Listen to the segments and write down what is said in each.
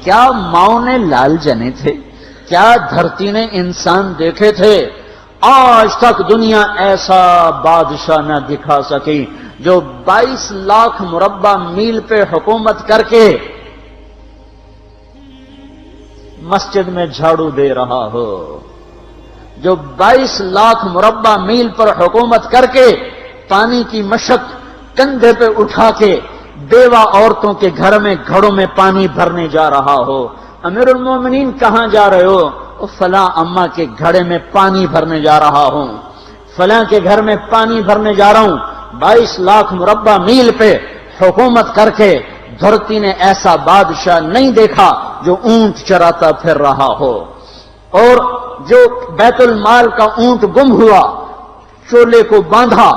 کیا ماؤں نے لال جنے تھے؟ کیا دھرتی نے انسان دیکھے تھے؟ آج تک دنیا ایسا بادشاہ نہ دکھا سکی جو 22 لاکھ مربع میل پہ حکومت کر کے مسجد میں جھاڑو دے رہا ہو، جو 22 لاکھ مربع میل پر حکومت کر کے پانی کی مشق کندھے پہ اٹھا کے بیوہ عورتوں کے گھر میں گھڑوں میں پانی بھرنے جا رہا ہو۔ امیر المومنین کہاں جا رہے ہو؟ فلاں اماں کے گھڑے میں پانی بھرنے جا رہا ہوں، فلاں کے گھر میں پانی بھرنے جا رہا ہوں۔ 22 لاکھ مربع میل پہ حکومت کر کے دھرتی نے ایسا بادشاہ نہیں دیکھا جو اونٹ چراتا پھر رہا ہو، اور جو بیت المال کا اونٹ گم ہوا، چولے کو باندھا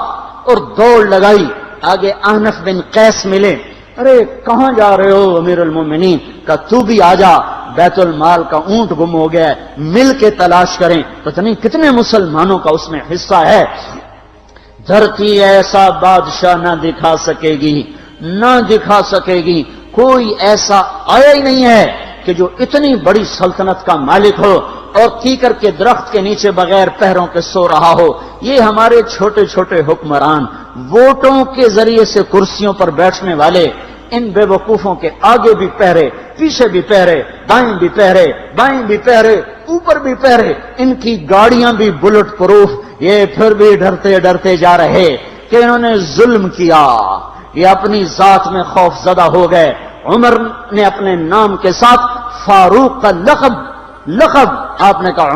اور دوڑ لگائی، آگے احنف بن قیس ملے، ارے کہاں جا رہے ہو امیر المومنین؟ کہ تو بھی آ جا، بیت المال کا اونٹ گم ہو گیا ہے، مل کے تلاش کریں۔ پتہ نہیں کتنے مسلمانوں کا اس میں حصہ ہے۔ دھرتی ایسا بادشاہ نہ دکھا سکے گی، نہ دکھا سکے گی، کوئی ایسا آیا ہی نہیں ہے کہ جو اتنی بڑی سلطنت کا مالک ہو اور کیکر کے درخت کے نیچے بغیر پیروں کے سو رہا ہو۔ یہ ہمارے چھوٹے چھوٹے حکمران، ووٹوں کے ذریعے سے کرسیوں پر بیٹھنے والے، ان بے وقوفوں کے آگے بھی پہرے، پیچھے بھی پہرے، دائیں بھی پہرے، بائیں بھی پہرے، اوپر بھی پہرے، ان کی گاڑیاں بھی بلٹ پروف، یہ پھر بھی ڈرتے ڈرتے جا رہے کہ انہوں نے ظلم کیا، یہ اپنی ذات میں خوف زدہ ہو گئے۔ عمر نے اپنے نام کے ساتھ فاروق کا لقب آپ نے کہا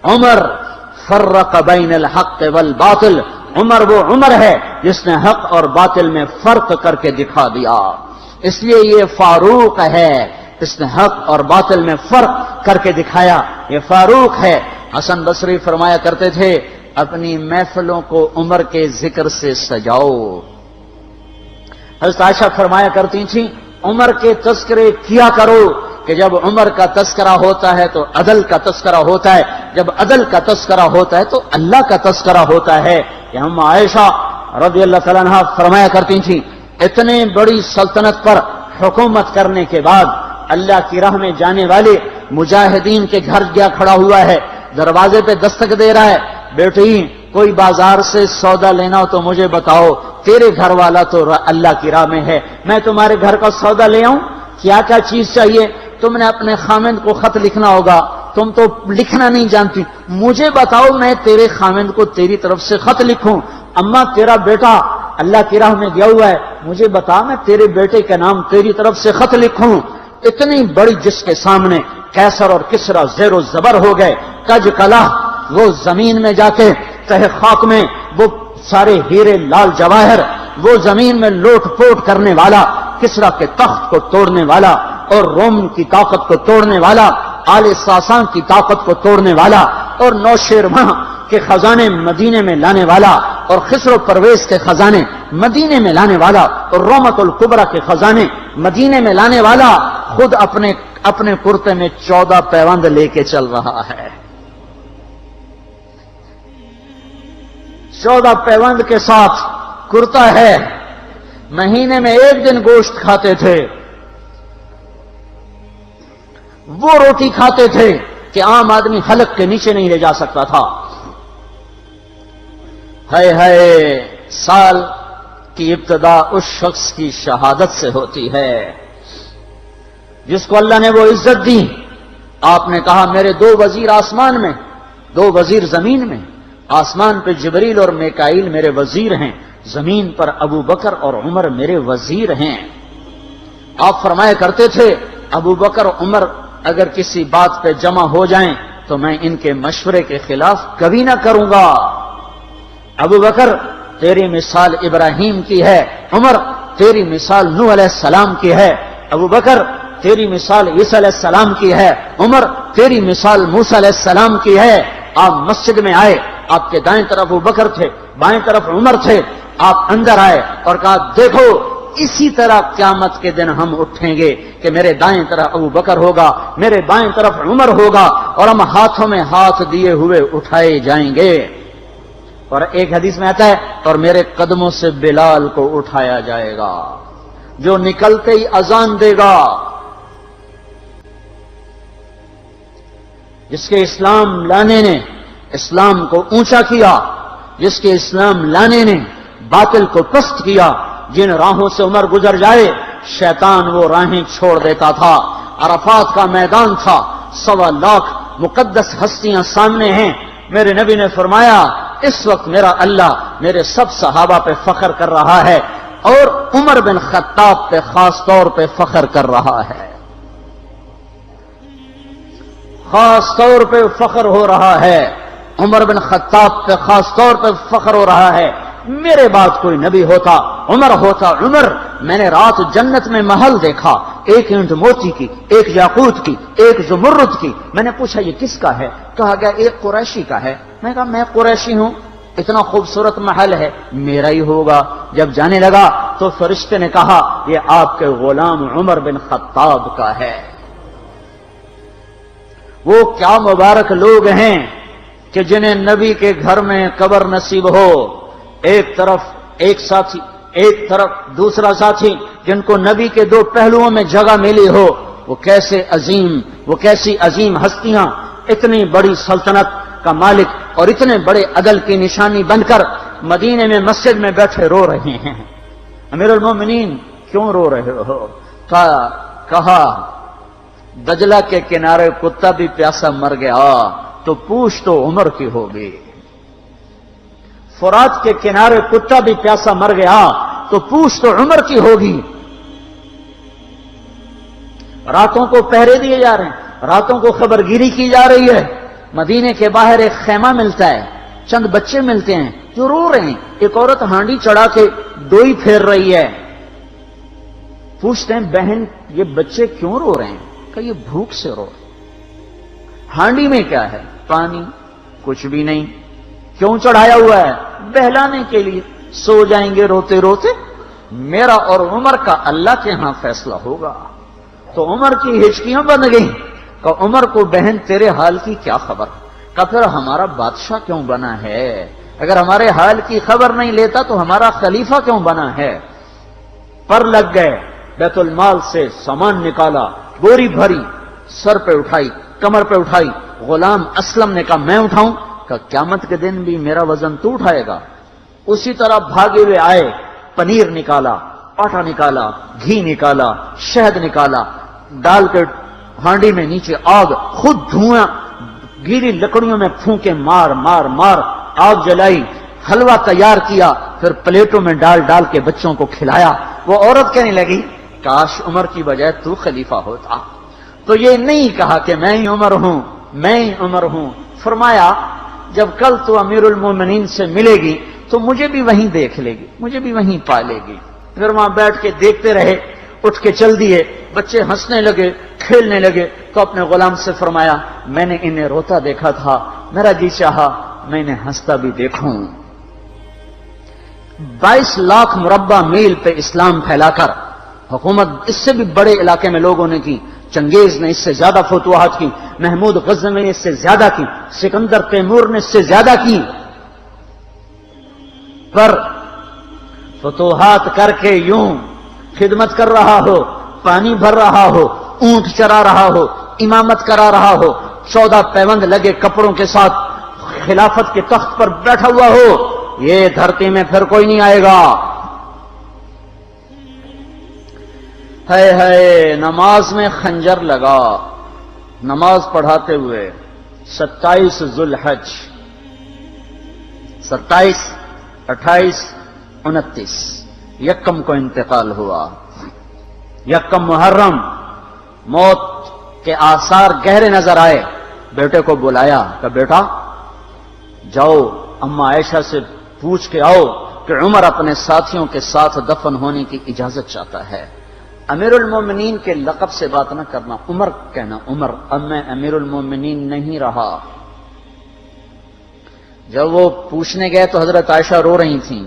عمر فرق بین الحق والباطل، عمر وہ عمر ہے جس نے حق اور باطل میں فرق کر کے دکھا دیا، اس لیے یہ فاروق ہے، اس نے حق اور باطل میں فرق کر کے دکھایا، یہ فاروق ہے۔ حسن بصری فرمایا کرتے تھے اپنی محفلوں کو عمر کے ذکر سے سجاؤ۔ حضرت عائشہ فرمایا کرتی تھیں عمر کے تذکرے کیا کرو کہ جب عمر کا تذکرہ ہوتا ہے تو عدل کا تذکرہ ہوتا ہے، جب عدل کا تذکرہ ہوتا ہے تو اللہ کا تذکرہ ہوتا ہے۔ کہ ہم عائشہ رضی اللہ تعالیٰ عنہ فرمایا کرتی تھیں اتنے بڑی سلطنت پر حکومت کرنے کے بعد اللہ کی راہ میں جانے والے مجاہدین کے گھر گیا کھڑا ہوا ہے، دروازے پہ دستک دے رہا ہے، بیٹی کوئی بازار سے سودا لینا ہو تو مجھے بتاؤ، تیرے گھر والا تو اللہ کی راہ میں ہے، میں تمہارے گھر کا سودا لے آؤں، کیا کیا چیز چاہیے؟ تم نے اپنے خامند کو خط لکھنا ہوگا، تم تو لکھنا نہیں جانتی، مجھے بتاؤ میں تیرے خامند کو تیری طرف سے خط لکھوں۔ اما تیرا بیٹا اللہ کی راہ میں گیا ہوا ہے، مجھے بتا میں تیرے بیٹے کے نام تیری طرف سے خط لکھوں۔ اتنی بڑی جس کے سامنے قیصر اور کسرا زیر و زبر ہو گئے، کج کلا، وہ زمین میں جا کے تہ خاک میں وہ سارے ہیرے لال جواہر، وہ زمین میں لوٹ پوٹ کرنے والا، کسرا کے تخت کو توڑنے والا اور روم کی طاقت کو توڑنے والا، آل ساسان کی طاقت کو توڑنے والا اور نوشیروان کے خزانے مدینے میں لانے والا اور خسرو پرویز کے خزانے مدینے میں لانے والا اور رومت الکبرى کے خزانے مدینے میں لانے والا خود اپنے کرتے میں 14 پیوند لے کے چل رہا ہے، 14 پیوند کے ساتھ کرتا ہے، مہینے میں 1 دن گوشت کھاتے تھے، وہ روٹی کھاتے تھے کہ عام آدمی حلق کے نیچے نہیں لے جا سکتا تھا۔ ہے سال کی ابتدا اس شخص کی شہادت سے ہوتی ہے جس کو اللہ نے وہ عزت دی۔ آپ نے کہا میرے 2 وزیر آسمان میں، 2 وزیر زمین میں، آسمان پہ جبریل اور میکائیل میرے وزیر ہیں، زمین پر ابو بکر اور عمر میرے وزیر ہیں۔ آپ فرمایا کرتے تھے ابو بکر اور عمر اگر کسی بات پہ جمع ہو جائیں تو میں ان کے مشورے کے خلاف کبھی نہ کروں گا۔ ابو بکر تیری مثال ابراہیم کی ہے، عمر تیری مثال نوح علیہ السلام کی ہے، ابو بکر تیری مثال عیسیٰ علیہ السلام کی ہے، عمر تیری مثال موسیٰ علیہ السلام کی ہے۔ آپ مسجد میں آئے، آپ کے دائیں طرف ابو بکر تھے، بائیں طرف عمر تھے، آپ اندر آئے اور کہا دیکھو اسی طرح قیامت کے دن ہم اٹھیں گے کہ میرے دائیں طرف ابو بکر ہوگا، میرے بائیں طرف عمر ہوگا اور ہم ہاتھوں میں ہاتھ دیے ہوئے اٹھائے جائیں گے۔ اور ایک حدیث میں آتا ہے اور میرے قدموں سے بلال کو اٹھایا جائے گا جو نکلتے ہی اذان دے گا، جس کے اسلام لانے نے اسلام کو اونچا کیا، جس کے اسلام لانے نے باطل کو پست کیا، جن راہوں سے عمر گزر جائے شیطان وہ راہیں چھوڑ دیتا تھا۔ عرفات کا میدان تھا، 1.25 لاکھ مقدس ہستیاں سامنے ہیں۔ میرے نبی نے فرمایا اس وقت میرا اللہ میرے سب صحابہ پہ فخر کر رہا ہے اور عمر بن خطاب پہ خاص طور پہ فخر کر رہا ہے، خاص طور پہ فخر ہو رہا ہے، عمر بن خطاب پہ خاص طور پہ فخر ہو رہا ہے۔ میرے بعد کوئی نبی ہوتا عمر ہوتا۔ عمر، میں نے رات جنت میں محل دیکھا، ایک اینٹ موتی کی، ایک یاقوت کی، ایک زمرد کی۔ میں نے پوچھا یہ کس کا ہے؟ کہا گیا ایک قریشی کا ہے۔ میں کہا میں قریشی ہوں، اتنا خوبصورت محل ہے، میرا ہی ہوگا۔ جب جانے لگا تو فرشتے نے کہا یہ آپ کے غلام عمر بن خطاب کا ہے۔ وہ کیا مبارک لوگ ہیں کہ جنہیں نبی کے گھر میں قبر نصیب ہو، ایک طرف ایک ساتھی، ایک طرف دوسرا ساتھی، جن کو نبی کے دو پہلوؤں میں جگہ ملی ہو۔ وہ کیسی عظیم ہستیاں اتنی بڑی سلطنت کا مالک اور اتنے بڑے عدل کی نشانی بن کر مدینے میں مسجد میں بیٹھے رو رہے ہیں۔ امیر المومنین کیوں رو رہے ہو؟ کہا دجلہ کے کنارے کتا بھی پیاسا مر گیا تو پوچھ تو عمر کی ہوگی، فرات کے کنارے کتا بھی پیاسا مر گیا تو پوچھ تو عمر کی ہوگی۔ راتوں کو پہرے دیے جا رہے ہیں، راتوں کو خبرگیری کی جا رہی ہے۔ مدینے کے باہر ایک خیمہ ملتا ہے، چند بچے ملتے ہیں جو رو رہے ہیں۔ ایک عورت ہانڈی چڑھا کے ڈوئی پھیر رہی ہے۔ پوچھتے ہیں بہن یہ بچے کیوں رو رہے ہیں؟ کہ یہ بھوک سے رو رہے ہیں۔ ہانڈی میں کیا ہے؟ پانی، کچھ بھی نہیں۔ کیوں چڑھایا ہوا ہے؟ بہلانے کے لیے۔ سو جائیں گے روتے روتے، میرا اور عمر کا اللہ کے ہاں فیصلہ ہوگا۔ تو عمر کی ہچکیاں بن گئیں کہ عمر کو بہن تیرے حال کی کیا خبر؟ کہ پھر ہمارا بادشاہ کیوں بنا ہے؟ اگر ہمارے حال کی خبر نہیں لیتا تو ہمارا خلیفہ کیوں بنا ہے؟ پر لگ گئے، بیت المال سے سامان نکالا، بوری بھری، سر پہ اٹھائی، کمر پہ اٹھائی۔ غلام اسلم نے کہا میں اٹھاؤں؟ کہ قیامت کے دن بھی میرا وزن تو اٹھائے گا۔ اسی طرح بھاگے ہوئے آئے، پنیر نکالا، آٹا نکالا، گھی نکالا، شہد نکالا، ڈال کے ہانڈی میں نیچے آگ، خود دھواں گیلی لکڑیوں میں پھونکے مار مار مار آگ جلائی، حلوہ تیار کیا، پھر پلیٹوں میں ڈال ڈال کے بچوں کو کھلایا۔ وہ عورت کہنے لگی کاش عمر کی بجائے تو خلیفہ ہوتا۔ تو یہ نہیں کہا کہ میں ہی عمر ہوں، میں ہی عمر ہوں۔ فرمایا جب کل تو امیر المومنین سے ملے گی تو مجھے بھی وہیں دیکھ لے گی، مجھے بھی وہیں پا لے گی۔ پھر وہاں بیٹھ کے دیکھتے رہے، اٹھ کے چل دیے۔ بچے ہنسنے لگے، کھیلنے لگے تو اپنے غلام سے فرمایا میں نے انہیں روتا دیکھا تھا، میرا جی چاہا میں انہیں ہنستا بھی دیکھوں۔ 22 لاکھ مربع میل پہ اسلام پھیلا کر حکومت اس سے بھی بڑے علاقے میں لوگوں نے کی۔ چنگیز نے اس سے زیادہ فتوحات کی، محمود غزنوی نے اس سے زیادہ کی، سکندر تیمور نے اس سے زیادہ کی۔ پر فتوحات کر کے یوں خدمت کر رہا ہو، پانی بھر رہا ہو، اونٹ چرا رہا ہو، امامت کرا رہا ہو، 14 پیوند لگے کپڑوں کے ساتھ خلافت کے تخت پر بیٹھا ہوا ہو، یہ دھرتی میں پھر کوئی نہیں آئے گا۔ ہے نماز میں خنجر لگا، نماز پڑھاتے ہوئے 27 ذوالحج، 27، 28، 29 یکم کو انتقال ہوا۔ یکم محرم موت کے آثار گہرے نظر آئے۔ بیٹے کو بلایا کہ بیٹا جاؤ اما عائشہ سے پوچھ کے آؤ کہ عمر اپنے ساتھیوں کے ساتھ دفن ہونے کی اجازت چاہتا ہے۔ امیر المومنین کے لقب سے بات نہ کرنا، عمر کہنا، عمر اب میں امیر المومنین نہیں رہا۔ جب وہ پوچھنے گئے تو حضرت عائشہ رو رہی تھیں۔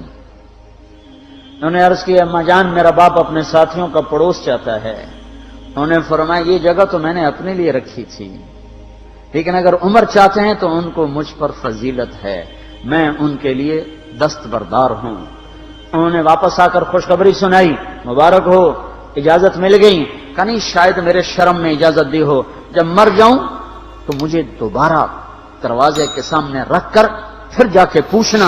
انہوں نے عرض کی اما جان میرا باپ اپنے ساتھیوں کا پڑوس چاہتا ہے۔ انہوں نے فرمایا یہ جگہ تو میں نے اپنے لیے رکھی تھی، لیکن اگر عمر چاہتے ہیں تو ان کو مجھ پر فضیلت ہے، میں ان کے لیے دستبردار ہوں۔ انہوں نے واپس آ کر خوشخبری سنائی، مبارک ہو اجازت مل گئی۔ کہ نہیں شاید میرے شرم میں اجازت دی ہو، جب مر جاؤں تو مجھے دوبارہ دروازے کے سامنے رکھ کر پھر جا کے پوچھنا،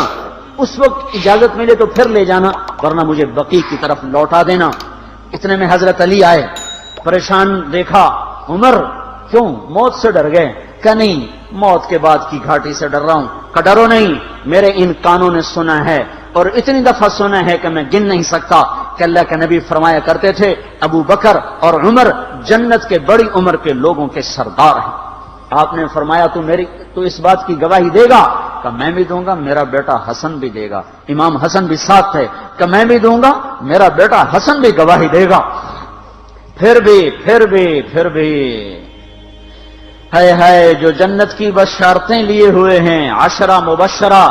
اس وقت اجازت ملے تو پھر لے جانا، ورنہ مجھے بقیع کی طرف لوٹا دینا۔ اتنے میں حضرت علی آئے، پریشان دیکھا، عمر کیوں موت سے ڈر گئے؟ کہ نہیں، موت کے بعد کی گھاٹی سے ڈر رہا ہوں۔ کہ ڈرو نہیں، میرے ان کانوں نے سنا ہے اور اتنی دفعہ سنا ہے کہ میں گن نہیں سکتا کہ اللہ کے نبی فرمایا کرتے تھے ابو بکر اور عمر جنت کے بڑی عمر کے لوگوں کے سردار ہیں۔ آپ نے فرمایا تو اس بات کی گواہی دے گا؟ کہ میں بھی دوں گا، میرا بیٹا حسن بھی دے گا۔ امام حسن بھی ساتھ تھے۔ کہ میں بھی دوں گا، میرا بیٹا حسن بھی گواہی دے گا۔ پھر بھی ہے جو جنت کی بشارتیں لیے ہوئے ہیں، 10 مبشرہ،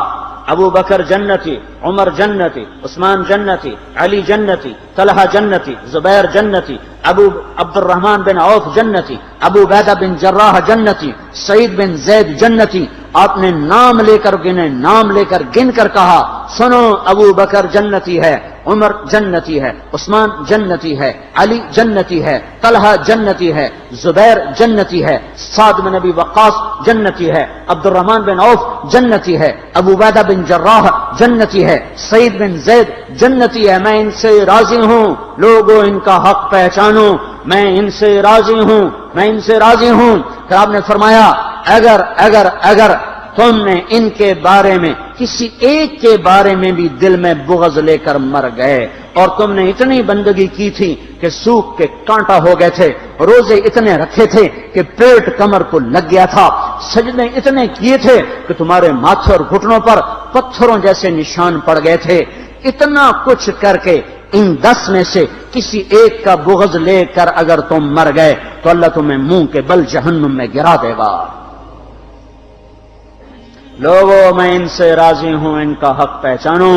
ابو بکر جنتی، عمر جنتی، عثمان جنتی، علی جنتی، طلحہ جنتی، زبیر جنتی، ابو عبد الرحمن بن عوف جنتی، ابو عبیدہ بن جراح جنتی، سعید بن زید جنتی۔ آپ نے نام لے کر گنے، نام لے کر گن کر کہا، سنو ابو بکر جنتی ہے، عمر جنتی ہے، عثمان جنتی ہے، علی جنتی ہے، طلحہ جنتی ہے، زبیر جنتی ہے، سعد بن ابی وقاص جنتی ہے، عبد الرحمن بن عوف جنتی ہے، ابو عبیدہ بن جراح جنتی ہے، سعید بن زید جنتی ہے۔ میں ان سے راضی ہوں، لوگوں ان کا حق پہچانو، میں ان سے راضی ہوں، میں ان سے راضی ہوں۔ پھر آپ نے فرمایا اگر تم نے ان کے بارے میں کسی ایک کے بارے میں بھی دل میں بغض لے کر مر گئے، اور تم نے اتنی بندگی کی تھی کہ سوکھ کے کانٹا ہو گئے تھے، روزے اتنے رکھے تھے کہ پیٹ کمر کو لگ گیا تھا، سجدے اتنے کیے تھے کہ تمہارے ماتھے اور گھٹنوں پر پتھروں جیسے نشان پڑ گئے تھے، اتنا کچھ کر کے ان 10 میں سے کسی ایک کا بغض لے کر اگر تم مر گئے تو اللہ تمہیں منہ کے بل جہنم میں گرا دے گا۔ لوگوں میں ان سے راضی ہوں، ان کا حق پہچانو،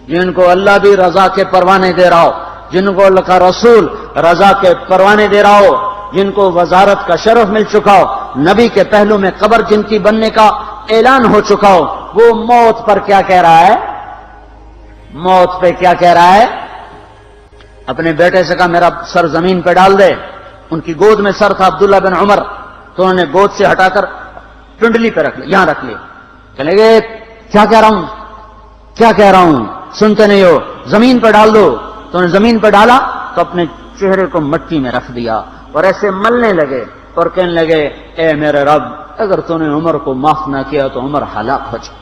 جن کو اللہ بھی رضا کے پروانے دے رہا ہو، جن کو اللہ کا رسول رضا کے پروانے دے رہا ہو، جن کو وزارت کا شرف مل چکا ہو، نبی کے پہلو میں قبر جن کی بننے کا اعلان ہو چکا ہو، وہ موت پر کیا کہہ رہا ہے؟ موت پہ کیا کہہ رہا ہے؟ اپنے بیٹے سے کہا میرا سر زمین پہ ڈال دے۔ ان کی گود میں سر تھا عبداللہ بن عمر، تو انہوں نے گود سے ہٹا کر پنڈلی پہ رکھ لیا، یہاں رکھ لیا۔ چلے گئے، کیا کہہ رہا ہوں سنتے نہیں ہو، زمین پہ ڈال دو۔ تو انہوں نے زمین پہ ڈالا تو اپنے چہرے کو مٹی میں رکھ دیا اور ایسے ملنے لگے اور کہنے لگے اے میرے رب، اگر تو نے عمر کو معاف نہ کیا تو عمر ہلاک ہو جائے۔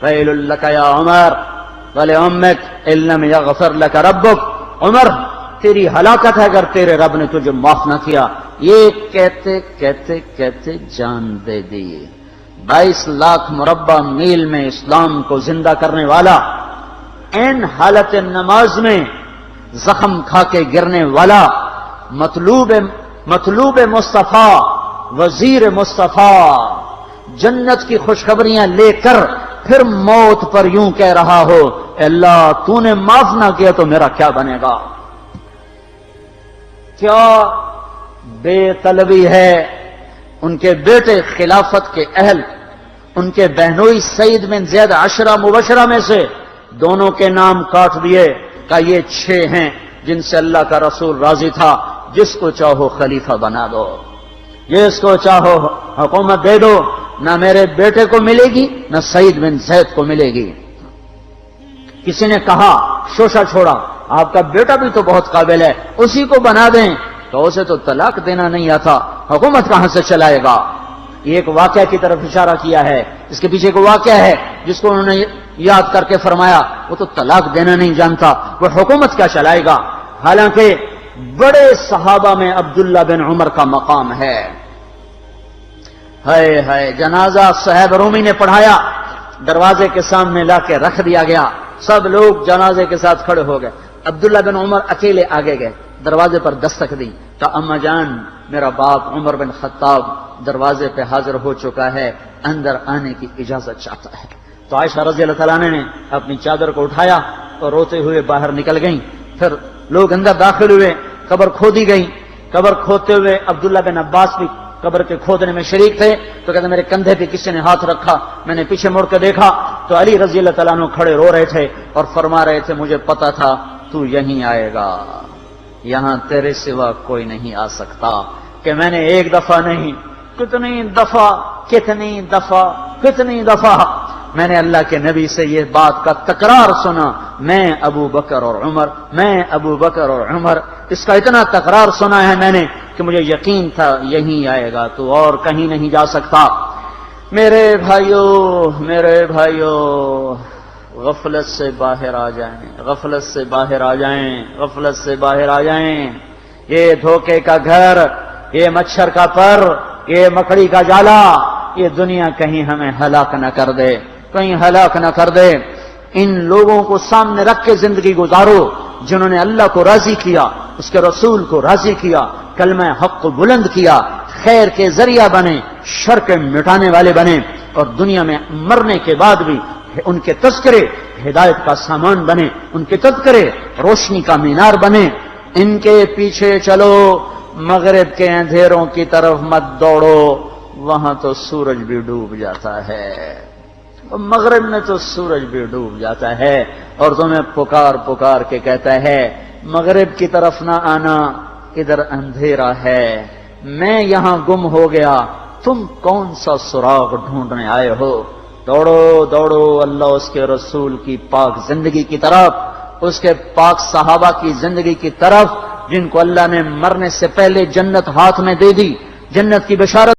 ویل لک یا عمر ولأمک ان لم یغفر لک ربک، عمر تیری ہلاکت ہے اگر تیرے رب نے تجھے معاف نہ کیا۔ یہ کہتے کہتے کہتے جان دے دی۔ 22 لاکھ مربع میل میں اسلام کو زندہ کرنے والا، این حالت نماز میں زخم کھا کے گرنے والا، مطلوب مصطفیٰ، وزیر مصطفیٰ، جنت کی خوشخبریاں لے کر پھر موت پر یوں کہہ رہا ہو اللہ تو نے معاف نہ کیا تو میرا کیا بنے گا؟ کیا بے طلبی ہے۔ ان کے بیٹے خلافت کے اہل، ان کے بہنوئی سعید بن زید 10 مبشرہ میں سے دونوں کے نام کاٹ دیے کہ یہ 6 ہیں جن سے اللہ کا رسول راضی تھا، جس کو چاہو خلیفہ بنا دو، جس کو چاہو حکومت دے دو، نہ میرے بیٹے کو ملے گی نہ سعید بن زید کو ملے گی۔ کسی نے کہا شوشہ چھوڑا، آپ کا بیٹا بھی تو بہت قابل ہے، اسی کو بنا دیں۔ تو اسے تو طلاق دینا نہیں آتا، حکومت کہاں سے چلائے گا؟ یہ ایک واقعہ کی طرف اشارہ کیا ہے، اس کے پیچھے ایک واقعہ ہے جس کو انہوں نے یاد کر کے فرمایا وہ تو طلاق دینا نہیں جانتا، وہ حکومت کیا چلائے گا؟ حالانکہ بڑے صحابہ میں عبداللہ بن عمر کا مقام ہے۔ ہے جنازہ صہیب رومی نے پڑھایا، دروازے کے سامنے لا کے رکھ دیا گیا، سب لوگ جنازے کے ساتھ کھڑے ہو گئے، عبداللہ بن عمر اکیلے آگے گئے، دروازے پر دستک دی تو اما جان میرا باپ عمر بن خطاب دروازے پہ حاضر ہو چکا ہے، اندر آنے کی اجازت چاہتا ہے۔ تو عائشہ رضی اللہ تعالیٰ نے اپنی چادر کو اٹھایا اور روتے ہوئے باہر نکل گئیں۔ پھر لوگ اندر داخل ہوئے، قبر کھودی گئی، قبر کھودتے ہوئے عبداللہ بن عباس بھی قبر کے کھودنے میں شریک تھے، تو کہتے میرے کندھے پہ کسی نے ہاتھ رکھا، میں نے پیچھے مڑ کے دیکھا تو علی رضی اللہ تعالیٰ عنہ کھڑے رو رہے تھے اور فرما رہے تھے مجھے پتا تھا تو یہیں آئے گا، یہاں تیرے سوا کوئی نہیں آ سکتا، کہ میں نے ایک دفعہ نہیں کتنی دفعہ میں نے اللہ کے نبی سے یہ بات کا تکرار سنا، میں ابو بکر اور عمر، اس کا اتنا تکرار سنا ہے میں نے کہ مجھے یقین تھا یہیں آئے گا، تو اور کہیں نہیں جا سکتا۔ میرے بھائیوں، غفلت سے باہر آ جائیں، یہ دھوکے کا گھر، یہ مچھر کا پر، یہ مکڑی کا جالا، یہ دنیا کہیں ہمیں ہلاک نہ کر دے۔ ان لوگوں کو سامنے رکھ کے زندگی گزارو جنہوں نے اللہ کو راضی کیا، اس کے رسول کو راضی کیا، کلمہ حق کو بلند کیا، خیر کے ذریعہ بنے، شر کے مٹانے والے بنے، اور دنیا میں مرنے کے بعد بھی ان کے تذکرے ہدایت کا سامان بنے، ان کے تذکرے روشنی کا مینار بنے۔ ان کے پیچھے چلو، مغرب کے اندھیروں کی طرف مت دوڑو، وہاں تو سورج بھی ڈوب جاتا ہے، مغرب میں تو سورج بھی ڈوب جاتا ہے، اور تمہیں پکار کے کہتا ہے مغرب کی طرف نہ آنا، ادھر اندھیرا ہے، میں یہاں گم ہو گیا، تم کون سا سراغ ڈھونڈنے آئے ہو؟ دوڑو اللہ اس کے رسول کی پاک زندگی کی طرف، اس کے پاک صحابہ کی زندگی کی طرف، جن کو اللہ نے مرنے سے پہلے جنت ہاتھ میں دے دی، جنت کی بشارت